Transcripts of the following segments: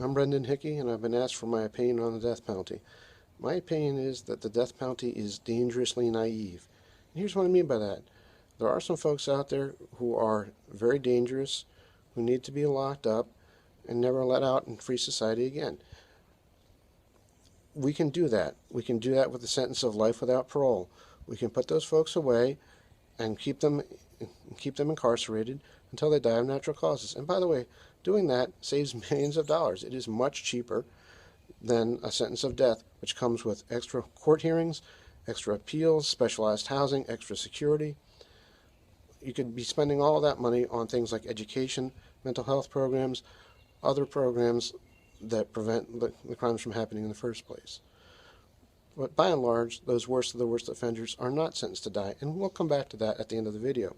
I'm Brendan Hickey, and I've been asked for my opinion on the death penalty. My opinion is that the death penalty is dangerously naive. And here's what I mean by that. There are some folks out there who are very dangerous, who need to be locked up and never let out in free society again. We can do that. We can do that with the sentence of life without parole. We can put those folks away and keep them incarcerated until they die of natural causes. And by the way, doing that saves millions of dollars. It is much cheaper than a sentence of death, which comes with extra court hearings, extra appeals, specialized housing, extra security. You could be spending all of that money on things like education, mental health programs, other programs that prevent the crimes from happening in the first place. But by and large, those worst of the worst offenders are not sentenced to die, and we'll come back to that at the end of the video.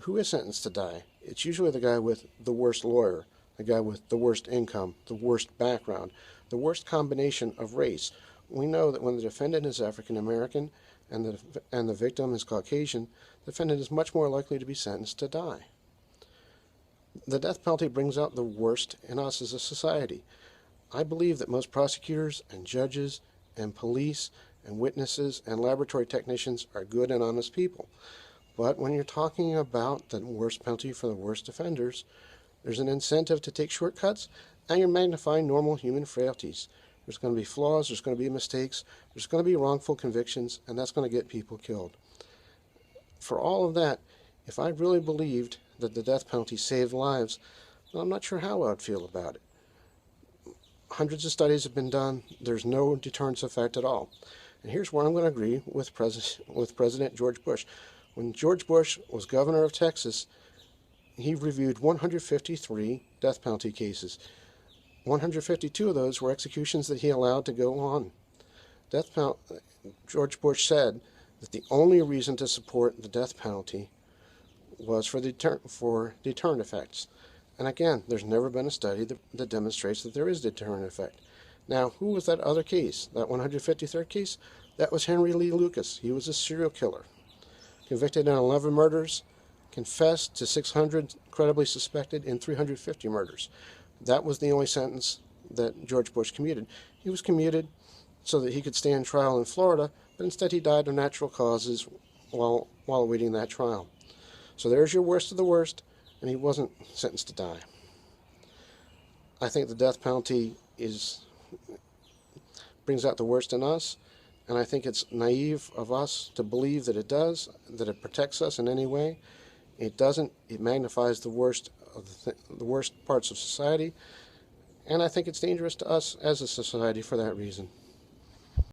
Who is sentenced to die? It's usually the guy with the worst lawyer, the guy with the worst income, the worst background, the worst combination of race. We know that when the defendant is African American and the victim is Caucasian, the defendant is much more likely to be sentenced to die. The death penalty brings out the worst in us as a society. I believe that most prosecutors and judges and police and witnesses and laboratory technicians are good and honest people. But when you're talking about the worst penalty for the worst offenders, there's an incentive to take shortcuts, and you're magnifying normal human frailties. There's going to be flaws, there's going to be mistakes, there's going to be wrongful convictions, and that's going to get people killed. For all of that, if I really believed that the death penalty saved lives, well, I'm not sure how I would feel about it. Hundreds of studies have been done. There's no deterrence effect at all. And here's where I'm going to agree with President George Bush. When George Bush was governor of Texas, he reviewed 153 death penalty cases. 152 of those were executions that he allowed to go on. George Bush said that the only reason to support the death penalty was for deterrent effects. And again, there's never been a study that demonstrates that there is deterrent effect. Now, who was that other case, that 153rd case? That was Henry Lee Lucas. He was a serial killer, convicted in 11 murders, confessed to 600 credibly suspected in 350 murders. That was the only sentence that George Bush commuted. He was commuted so that he could stand trial in Florida, but instead he died of natural causes while awaiting that trial. So there's your worst of the worst, and he wasn't sentenced to die. I think the death penalty brings out the worst in us, and I think it's naive of us to believe that it does, that it protects us in any way. It doesn't. It magnifies the worst of the worst parts of society, and I think it's dangerous to us as a society for that reason.